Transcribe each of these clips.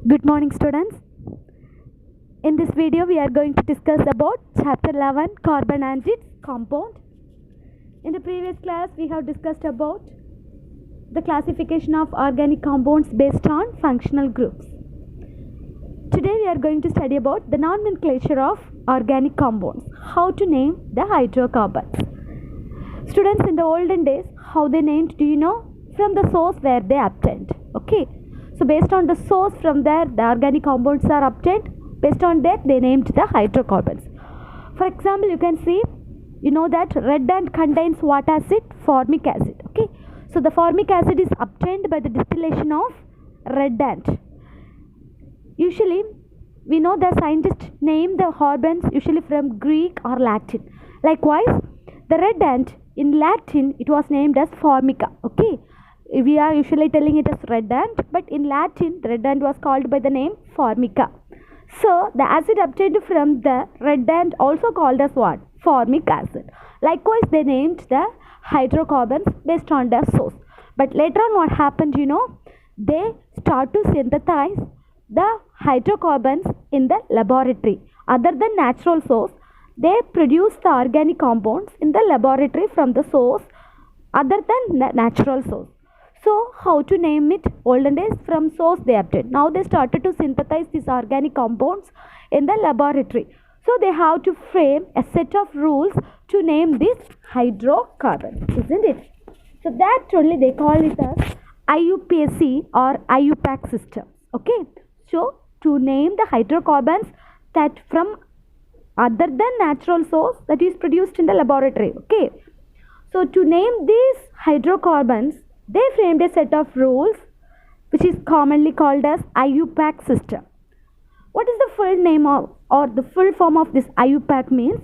Good morning, students. In this video we are going to discuss about chapter 11, carbon and its compound. In the previous class we have discussed about the classification of organic compounds based on functional groups. Today we are going to study about the nomenclature of organic compounds, how to name the hydrocarbons. Students, in the olden days, how they named, do you know? From the source where they obtained. Okay, so based on the source, from there the organic compounds are obtained. Based on that they named the hydrocarbons. For example, you can see, you know that red ant contains what acid? Formic acid. Okay, so the formic acid is obtained by the distillation of red ant. Usually we know the scientists name the carbons usually from Greek or Latin. Likewise, the red ant in Latin it was named as formica. Okay, we are usually telling it as red ant, but in Latin the red ant was called by the name formica. So the acid obtained from the red ant also called as what? Formic acid. Likewise, they named the hydrocarbons based on their source. But later on what happened, you know, they start to synthesize the hydrocarbons in the laboratory. Other than natural source, they produce the organic compounds in the laboratory from the source other than natural source. So how to name it? Olden days, from source they obtained. Now they started to synthesize these organic compounds in the laboratory. So they have to frame a set of rules to name these hydrocarbons, isn't it? So that only they call it as IUPAC or IUPAC system. Okay, so to name the hydrocarbons that from other than natural source that is produced in the laboratory. Okay, so to name these hydrocarbons, they framed a set of rules which is commonly called as IUPAC system. What is the full name of, or the full form of this IUPAC means?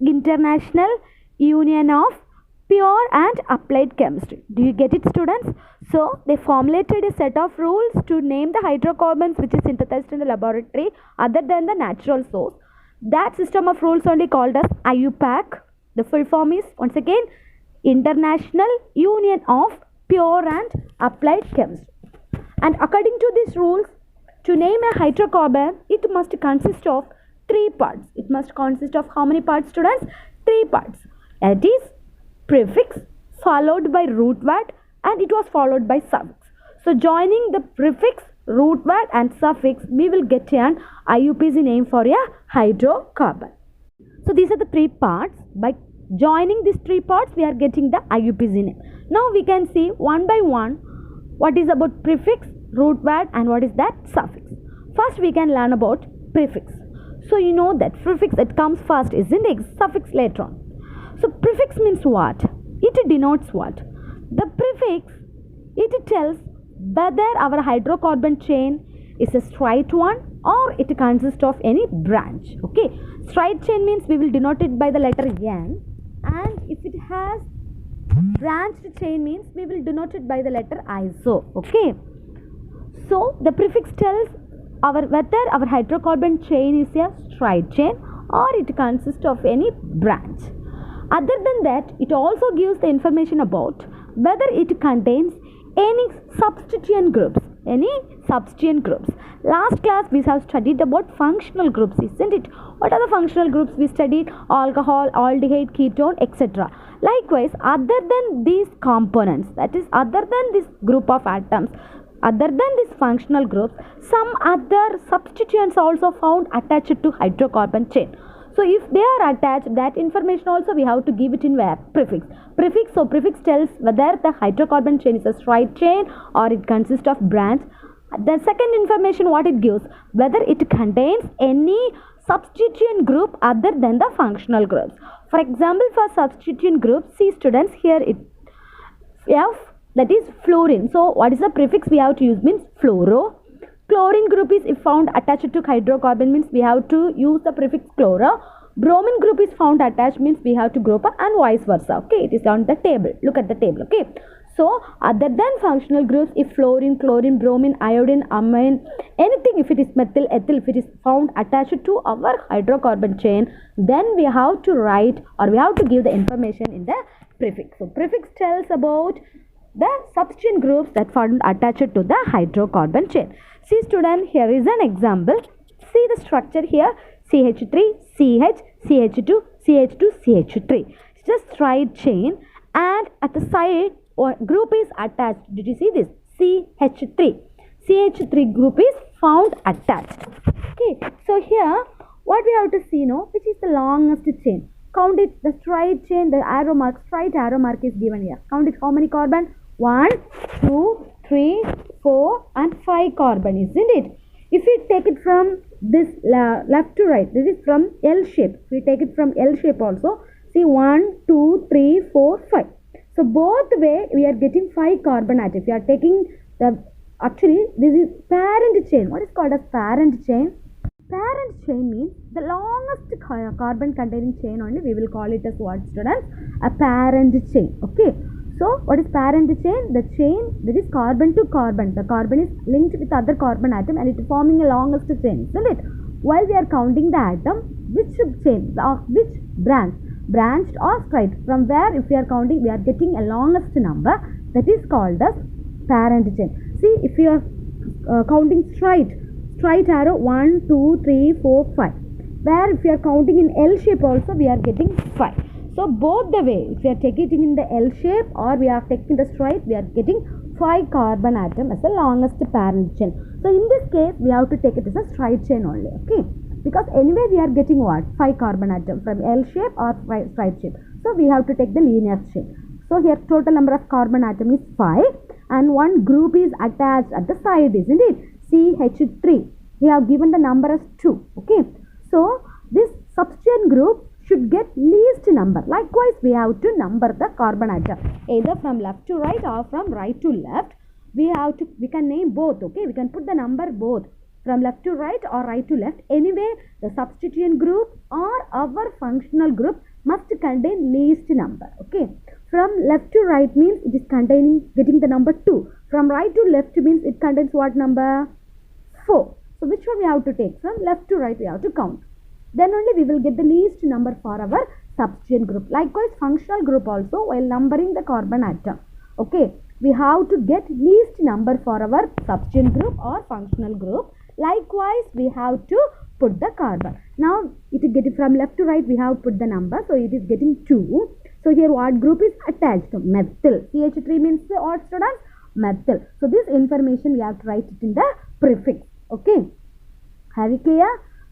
International Union of Pure and Applied Chemistry. Do you get it, students? So they formulated a set of rules to name the hydrocarbons which is synthesized in the laboratory other than the natural source. That system of rules only called as IUPAC. The full form is, once again, International Union of Pure and Applied Chemistry. And according to these rules, to name a hydrocarbon, it must consist of 3 parts. It must consist of how many parts, students? 3 parts. That is prefix followed by root word, and it was followed by suffix. So joining the prefix, root word and suffix, we will get an IUPAC name for a hydrocarbon. So these are the 3 parts. By joining these 3 parts, we are getting the IUPAC name. Now we can see one by one what is about prefix, root word, and what is that suffix. First we can learn about prefix. So you know that prefix, it comes first, isn't it? Suffix later on. So prefix means what? It denotes what? The prefix, it tells whether our hydrocarbon chain is a straight one or it consists of any branch. Okay, straight chain means we will denote it by the letter N, and if it has branched chain means we will denote it by the letter ISO. Okay, so the prefix tells whether our hydrocarbon chain is a straight chain or it consists of any branch. Other than that, it also gives the information about whether it contains any substituent groups. Last class we have studied about functional groups, isn't it? What are the functional groups we studied? Alcohol, aldehyde, ketone, etc. Likewise, other than these components, that is other than this group of atoms, other than these functional groups, some other substituents also found attached to hydrocarbon chain. So if they are attached, that information also we have to give it in where? Prefix. Prefix, so prefix tells whether the hydrocarbon chain is a straight chain or it consists of branch. The second information what it gives, whether it contains any substituent group other than the functional groups. For example, for substituent group, see students, here it F, that is fluorine. So what is the prefix we have to use? Means fluoro. Chlorine group is if found attached to hydrocarbon means we have to use the prefix chloro. Bromine group is found attached means we have to group up, and vice versa. Okay, it is on the table. Look at the table. Okay, so other than functional groups, if fluorine, chlorine, bromine, iodine, amine, anything, if it is methyl, ethyl, if it is found attached to our hydrocarbon chain, then we have to write or we have to give the information in the prefix. So prefix tells about the substituent groups that found attached to the hydrocarbon chain. See student, here is an example. See the structure here, CH3, CH, CH2, CH2, CH3. It's a straight chain and at the side group is attached. Did you see this? CH3. CH3 group is found attached. Okay, so here what we have to see now, which is the longest chain. Count it, the straight chain, the arrow mark, straight arrow mark is given here. Count it, how many carbon? 1, 2, 3, 4 and 5 carbon, isn't it? If we take it from this left to right, this is from L shape. If we take it from L shape also, see 1, 2, 3, 4, 5. So both way we are getting 5 carbon atoms. We are taking the, actually this is parent chain. What is called as parent chain? Parent chain means the longest carbon containing chain only we will call it as what students? A parent chain. Okay. So what is parent chain? The chain that is carbon to carbon. The carbon is linked with other carbon atom and it is forming a longest chain. Isn't it? While we are counting the atom, which chain of which branch? Branched or straight? From where if we are counting we are getting a longest number that is called as parent chain. See if we are counting straight arrow 1, 2, 3, 4, 5. Where if we are counting in L shape also we are getting 5. So both the way, if we are taking it in the L shape or we are taking the straight, we are getting 5 carbon atom as the longest parent chain. So in this case we have to take it as a straight chain only. Okay, because anyway we are getting what? 5 carbon atom from L shape or straight shape. So we have to take the linear chain. So here total number of carbon atom is 5 and one group is attached at the side, isn't it? CH3. We have given the number as 2. Okay. So this substituent group should get least number. Likewise, we have to number the carbon atom either from left to right or from right to left. We can name both. Okay. We can put the number both from left to right or right to left. Anyway, the substituent group or our functional group must contain least number. Okay. From left to right means it is getting the number 2. From right to left means it contains what number? 4. So which one we have to take? From left to right we have to count. Then only we will get the least number for our substituent group. Likewise, functional group also while numbering the carbon atom. Okay, we have to get least number for our substituent group or functional group. Likewise, we have to put the carbon. Now, it is getting from left to right we have put the number. So it is getting 2. So here what group is attached? Methyl. CH3 means what students? Methyl. So this information we have to write it in the prefix. Okay, have it clear?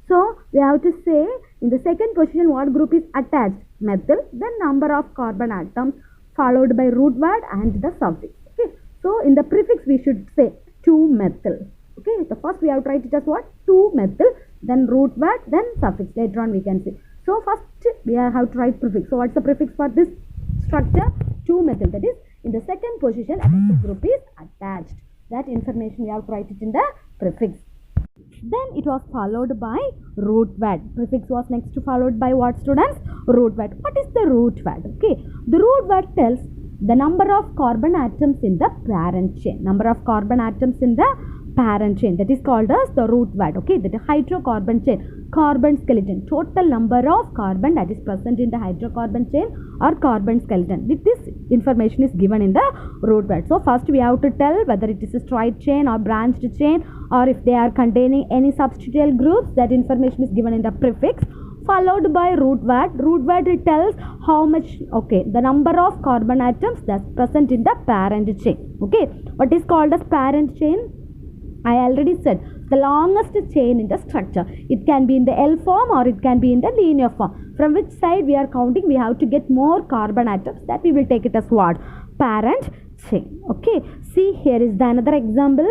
So we have to say in the second position what group is attached? Methyl. Then number of carbon atoms followed by root word and the suffix. Okay, so in the prefix we should say 2-methyl. Okay, so first we have to write it as what? 2-methyl, then root word, then suffix. Later on we can see. So first we have to write prefix. So what's the prefix for this structure? 2-methyl. That is in the second position a methyl group is attached. That information we have to write it in the prefix. Then it was followed by root word. Prefix was next followed by what students? Root word. What is the root word? Okay, the root word tells the number of carbon atoms in the parent chain. Number of carbon atoms in the parent chain. That is called as the root word. Okay, that is hydrocarbon chain. Carbon skeleton. Total number of carbon that is present in the hydrocarbon chain or carbon skeleton. This information is given in the root word. So first we have to tell whether it is a straight chain or branched chain or if they are containing any substituent groups. That information is given in the prefix. Followed by root word. Root word it tells how much, okay, the number of carbon atoms that's present in the parent chain. Okay, what is called as parent chain? I already said the longest chain in the structure. It can be in the L form or it can be in the linear form. From which side we are counting, we have to get more carbon atoms. That we will take it as what? Parent chain. Okay, see here is the another example.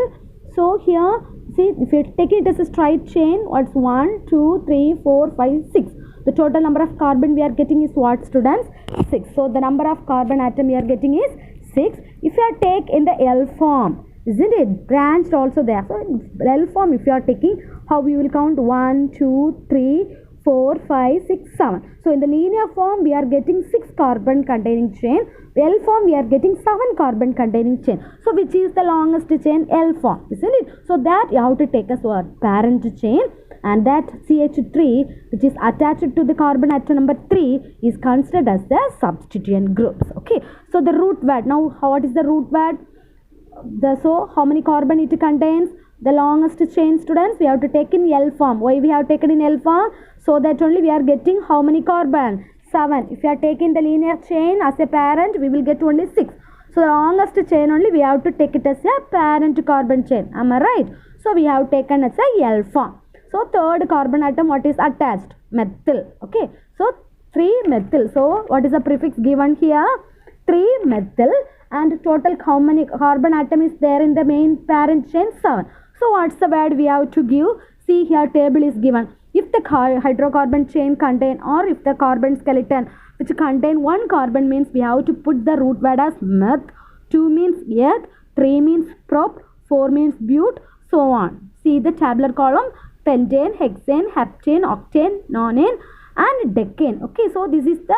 So here, see if you take it as a straight chain, what's 1, 2, 3, 4, 5, 6. The total number of carbon we are getting is what students? 6. So the number of carbon atom we are getting is 6. If you are take in the L form, isn't it? Branched also there. So in L form if you are taking, how we will count? 1, 2, 3, 4, 5, 6, 7. So in the linear form we are getting 6 carbon containing chain. L form we are getting 7 carbon containing chain. So which is the longest chain? L form, isn't it? So that you have to take as what? Parent chain, and that CH3 which is attached to the carbon atom number 3 is considered as the substituent groups. Okay. So the root word. Now what is the root word? So how many carbon it contains? The longest chain, students, we have to take in L form. Why we have taken in L form? So that only we are getting how many carbon? 7. If you are taking the linear chain as a parent, we will get only 6. So the longest chain only we have to take it as a parent carbon chain. Am I right? So we have taken as a L form. So third carbon atom, what is attached? Methyl. Okay. So 3-methyl. So what is the prefix given here? 3-methyl. And total how many carbon atom is there in the main parent chain? 7. So what's the word we have to give? See here, table is given. If the hydrocarbon chain contain, or if the carbon skeleton which contain 1 carbon, means we have to put the root word as meth, 2 means eth, 3 means prop, 4 means but, so on. See the tabular column: pentane, hexane, heptane, octane, nonane and decane. Okay, so this is the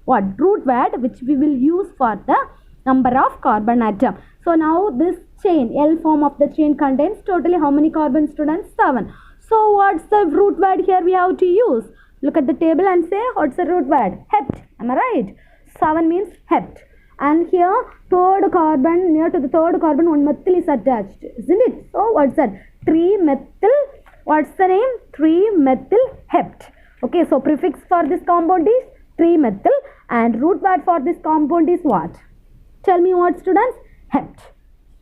what? Root word which we will use for the number of carbon atom. So now this chain, L form of the chain, contains totally how many carbon, students? 7. So what's the root word here we have to use? Look at the table and say what's the root word? Hept. Am I right? 7 means hept. And here third carbon, near to the third carbon, 1 methyl is attached, isn't it? So what's that? 3-methyl. What's the name? 3-methyl hept. Okay, so prefix for this compound is 3-methyl, and root word for this compound is what? Tell me what, students? Hept.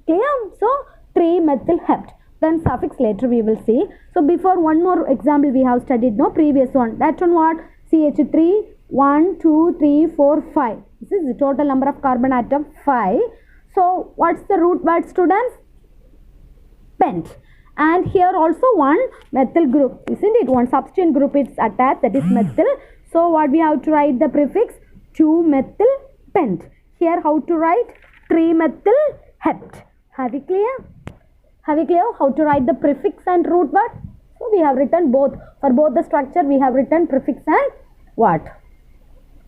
Clear? So 3-methyl hept. Then suffix later we will see. So before, one more example we have studied, no, previous one. That one what? CH3, 1, 2, 3, 4, 5. This is the total number of carbon atom, 5. So what's the root word, students? Pent. And here also 1 methyl group, isn't it? 1 substituent group is attached, that is methyl. So what we have to write? The prefix 2-methyl pent. Here how to write? 3-methyl hept. Have you clear? Have you clear how to write the prefix and root word? So we have written both. For both the structure we have written prefix and what?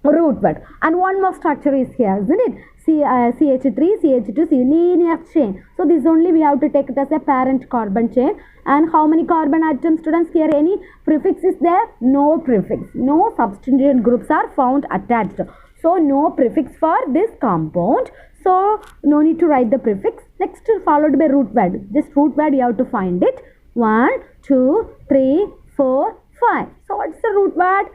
Root word. And one more structure is here, isn't it? CH3, CH2, linear chain. So this only we have to take it as a parent carbon chain. And how many carbon atoms, students? Here any prefix is there? No prefix. No substituent groups are found attached. So no prefix for this compound. So no need to write the prefix. Next followed by root word. This root word you have to find it. 1, 2, 3, 4, 5. So what's the root word?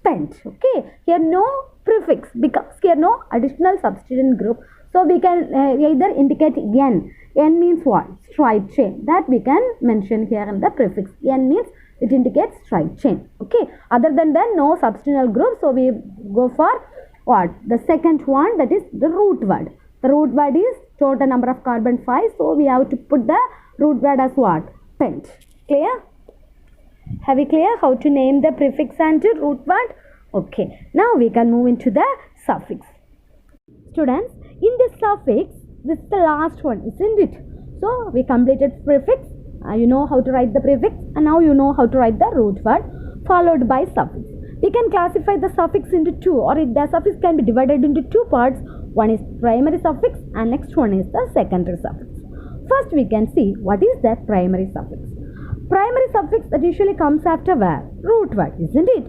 Pent. Okay. Here no prefix because here no additional substituent group. So we can either indicate N. N means what? Straight chain. That we can mention here in the prefix. N means it indicates straight chain. Okay. Other than that, no substituent group. So we go for what? The second one, that is the root word. The root word is total number of carbon 5. So we have to put the root word as what? Pent. Clear? Have you clear how to name the prefix and root word? Okay. Now we can move into the suffix. Students, in this suffix, this is the last one, isn't it? So we completed prefix. You know how to write the prefix, and now you know how to write the root word followed by suffix. We can classify the suffix into two, or the suffix can be divided into two parts. One is primary suffix and next one is the secondary suffix. First we can see what is the primary suffix. Primary suffix that usually comes after where? Root word, isn't it?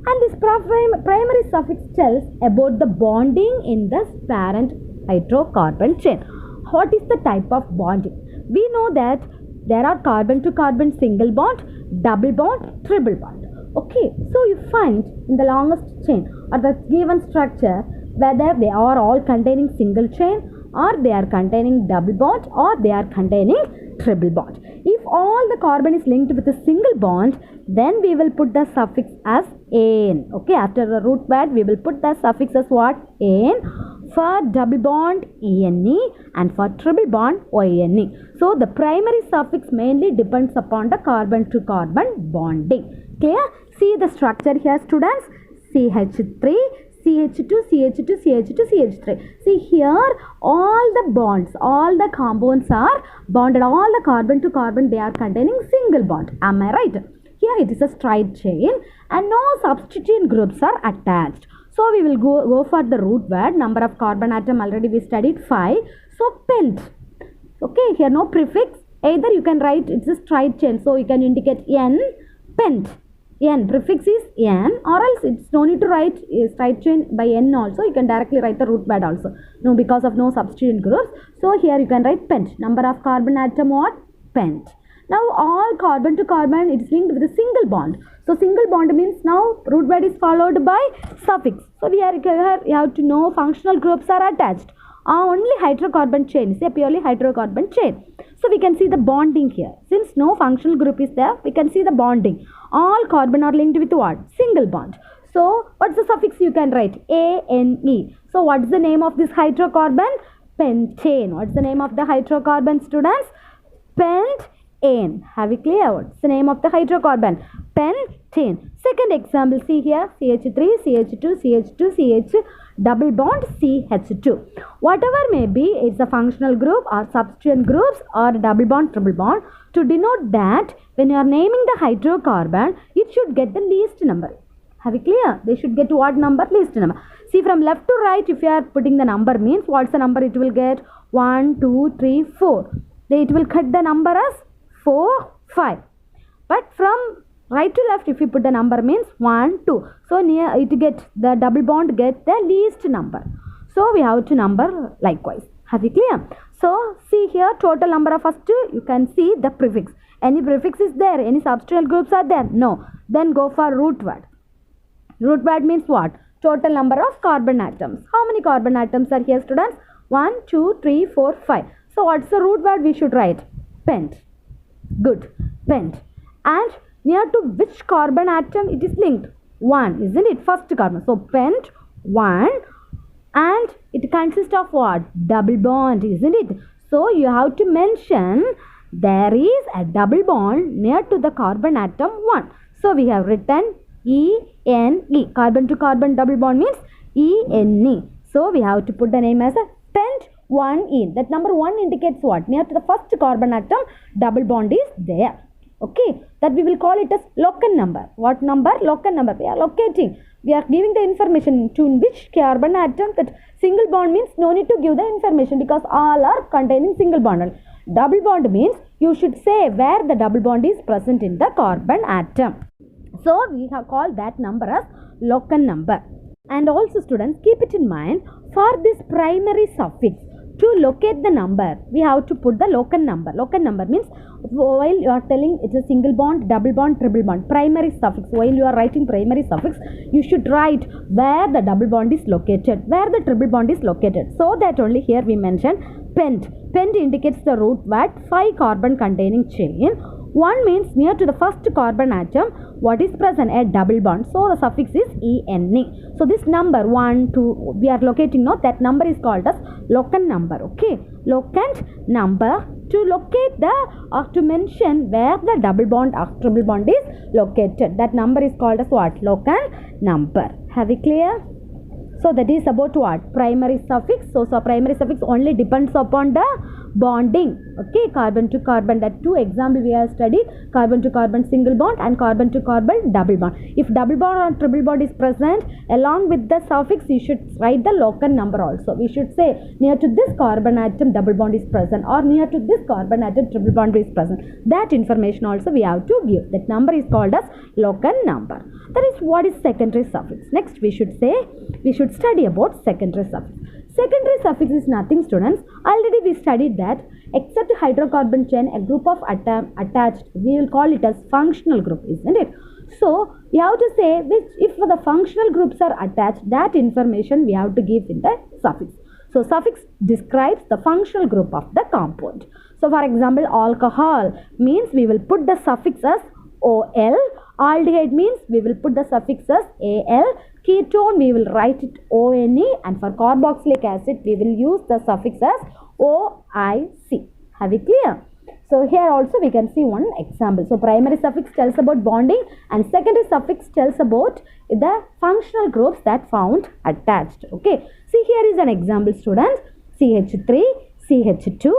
And this primary suffix tells about the bonding in the parent hydrocarbon chain. What is the type of bonding? We know that there are carbon to carbon single bond, double bond, triple bond. Okay, so you find in the longest chain or the given structure whether they are all containing single chain, or they are containing double bond, or they are containing triple bond. If all the carbon is linked with a single bond, then we will put the suffix as "-ane". Okay, after the root word we will put the suffix as what? "-ane". For double bond "-ene", and for triple bond "-one". So the primary suffix mainly depends upon the carbon to carbon bonding. Clear? See the structure here, students. CH3, CH2, CH2, CH2, CH3. See here, all the bonds, all the compounds are bonded. All the carbon to carbon, they are containing single bond. Am I right? Here it is a straight chain and no substituent groups are attached. So we will go for the root word. Number of carbon atom already we studied 5. So pent. Okay, here no prefix. Either you can write it's a straight chain. So you can indicate N, pent. N, prefix is N, or else it's no need to write straight chain by N also. You can directly write the root word also. No, because of no substituent groups. So here you can write pent. Number of carbon atom what? Pent. Now all carbon to carbon it is linked with a single bond. So single bond means now root word is followed by suffix. So we are here you have to know functional groups are attached. Only hydrocarbon chain is a purely hydrocarbon chain. So we can see the bonding here. Since no functional group is there, we can see the bonding. All carbon are linked with what? Single bond. So what's the suffix you can write? A-N-E. So what's the name of this hydrocarbon? Pentane. What's the name of the hydrocarbon, students? Pentane. Have you clear? What's the name of the hydrocarbon? Pentane. Second example, see here, CH3, CH2, CH2, CH, double bond, CH2. Whatever may be, it's a functional group or substituent groups or double bond, triple bond. To denote that, when you are naming the hydrocarbon, it should get the least number. Have you clear? They should get what number? Least number. See, from left to right, if you are putting the number means, what's the number it will get? 1, 2, 3, 4. Then it will cut the number as 4, 5. But from right to left, if you put the number means 1, 2. So near it get the double bond get the least number. So we have to number likewise. Have you clear? So see here total number of first you can see the prefix. Any prefix is there? Any substituent groups are there? No. Then go for root word. Root word means what? Total number of carbon atoms. How many carbon atoms are here, students? 1, 2, 3, 4, 5. So what's the root word we should write? Pent. Good. Pent. And near to which carbon atom it is linked? 1, isn't it? First carbon. So pent 1 and it consists of what? Double bond, isn't it? So you have to mention there is a double bond near to the carbon atom 1. So we have written E-N-E. Carbon to carbon double bond means E-N-E. So we have to put the name as a pent 1-E. That number 1 indicates what? Near to the first carbon atom double bond is there. Okay, that we will call it as locant number. What number? Locant number. We are locating. We are giving the information to which carbon atom. That single bond means no need to give the information because all are containing single bond. Double bond means you should say where the double bond is present in the carbon atom. So we have called that number as locant number. And also students, keep it in mind, for this primary suffix, to locate the number, we have to put the locant number. Locant number means while you are telling it's a single bond, double bond, triple bond, primary suffix. While you are writing primary suffix, you should write where the double bond is located, where the triple bond is located. So that only here we mention pent. Pent indicates the root word 5 carbon containing chain. 1 means near to the first carbon atom, what is present? A double bond. So the suffix is E-N-E. So this number 1, 2, we are locating now. That number is called as locant number. Okay. Locant number to locate the or to mention where the double bond or triple bond is located. That number is called as what? Locant number. Have we clear? So that is about what? Primary suffix. So primary suffix only depends upon the bonding. Okay, carbon to carbon. That 2 examples we have studied. Carbon to carbon single bond and carbon to carbon double bond. If double bond or triple bond is present, along with the suffix, you should write the locant number also. We should say near to this carbon atom double bond is present or near to this carbon atom triple bond is present. That information also we have to give. That number is called as locant number. That is what is secondary suffix. Next we should study about secondary suffix. Secondary suffix is nothing, students. Already we studied that except hydrocarbon chain, a group of attached, we will call it as functional group, isn't it? So we have to say which if the functional groups are attached, that information we have to give in the suffix. So suffix describes the functional group of the compound. So for example, alcohol means we will put the suffix as OL. Aldehyde means we will put the suffix as AL. Ketone we will write it ONE, and for carboxylic acid we will use the suffix as OIC. Have we clear? So here also we can see one example. So primary suffix tells about bonding and secondary suffix tells about the functional groups that found attached. Okay. See, here is an example, students. CH3, CH2,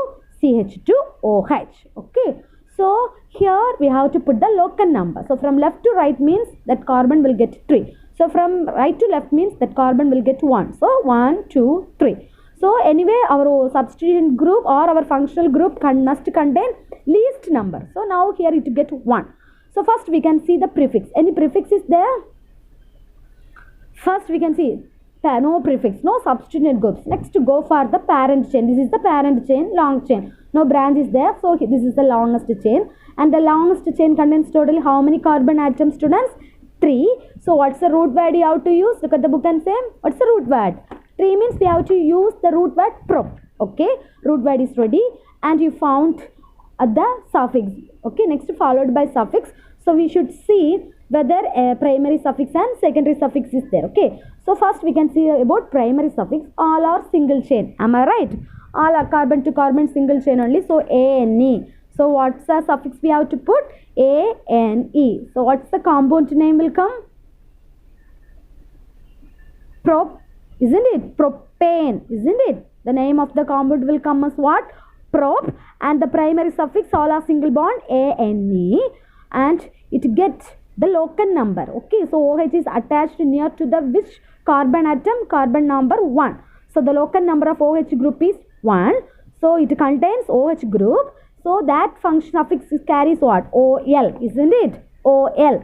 CH2OH. Okay. So here we have to put the local number. So from left to right means that carbon will get 3. So from right to left means that carbon will get 1. So 1, 2, 3. So anyway, our substituent group or our functional group must contain least number. So now here it get 1. So first we can see the prefix. Any prefix is there? First we can see no prefix, no substituent groups. Next to go for the parent chain. This is the parent chain, long chain. No branch is there. So this is the longest chain. And the longest chain contains totally how many carbon atoms, students? 3. So what's the root word you have to use? Look at the book and say, what's the root word? 3 means we have to use the root word prop. Okay, root word is ready. And you found the suffix. Okay, next followed by suffix. So we should see whether a primary suffix and secondary suffix is there. Okay, so first we can see about primary suffix. All are single chain. Am I right? All are carbon to carbon single chain only. So ANE. So what's the suffix we have to put? ANE. So what's the compound name will come? Prop, isn't it? Propane, isn't it? The name of the compound will come as what? Prop. And the primary suffix all are single bond ANE. And it gets the local number. Okay, so OH is attached near to the which carbon atom? Carbon number 1. So the local number of OH group is 1. So it contains OH group. So that function suffix carries what? OL, isn't it? OL.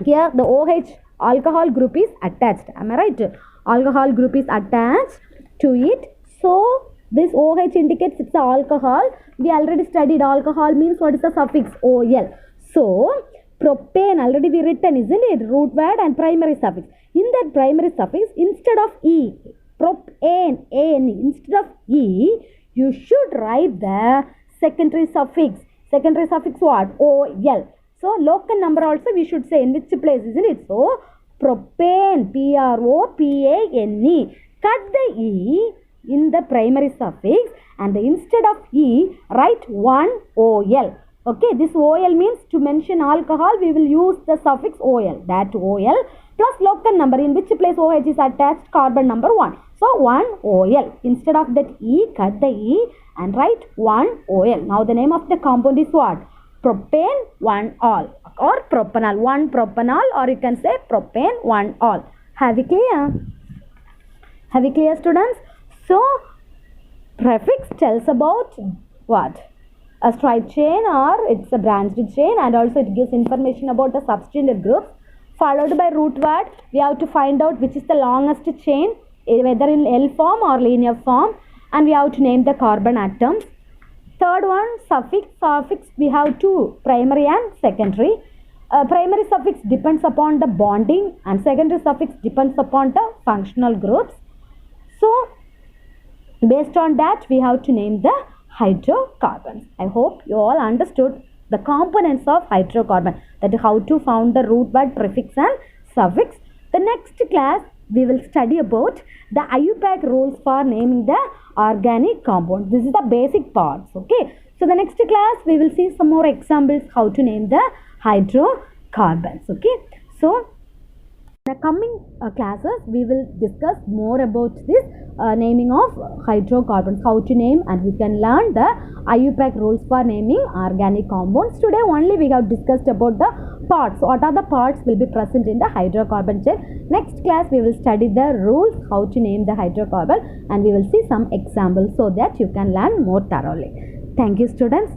Here the OH alcohol group is attached. Am I right? Alcohol group is attached to it. So this OH indicates it's the alcohol. We already studied alcohol means what is the suffix? OL. So propane already we written, isn't it? Root word and primary suffix. In that primary suffix, instead of E, propane, ANE, instead of E, you should write the secondary suffix. Secondary suffix what? OL. So local number also we should say in which place, isn't it? So propane, PROPANE. Cut the E in the primary suffix and instead of E, write 1 OL. Okay, this OL means to mention alcohol, we will use the suffix OL. That OL plus local number in which place OH is attached, carbon number 1. So 1 OL. Instead of that E, cut the E and write 1 OL. Now the name of the compound is what? Propane 1-ol or propanol. 1 propanol, or you can say propane 1-ol. Have you clear? Have you clear, students? So prefix tells about what? A straight chain or it's a branched chain, and also it gives information about the substituent groups. Followed by root word, we have to find out which is the longest chain, whether in L form or linear form, and we have to name the carbon atoms. Third one, suffix. Suffix we have two, primary and secondary. Primary suffix depends upon the bonding and secondary suffix depends upon the functional groups. So based on that we have to name the hydrocarbons. I hope you all understood the components of hydrocarbon, that is how to found the root word, prefix and suffix. The next class we will study about the IUPAC rules for naming the organic compounds. This is the basic parts. Okay, so the next class we will see some more examples how to name the hydrocarbons. Okay, so in the coming classes we will discuss more about this naming of hydrocarbons, how to name, and we can learn the IUPAC rules for naming organic compounds. Today only we have discussed about the parts. What are the parts will be present in the hydrocarbon chain. Next class we will study the rules how to name the hydrocarbon, and we will see some examples so that you can learn more thoroughly. Thank you, students.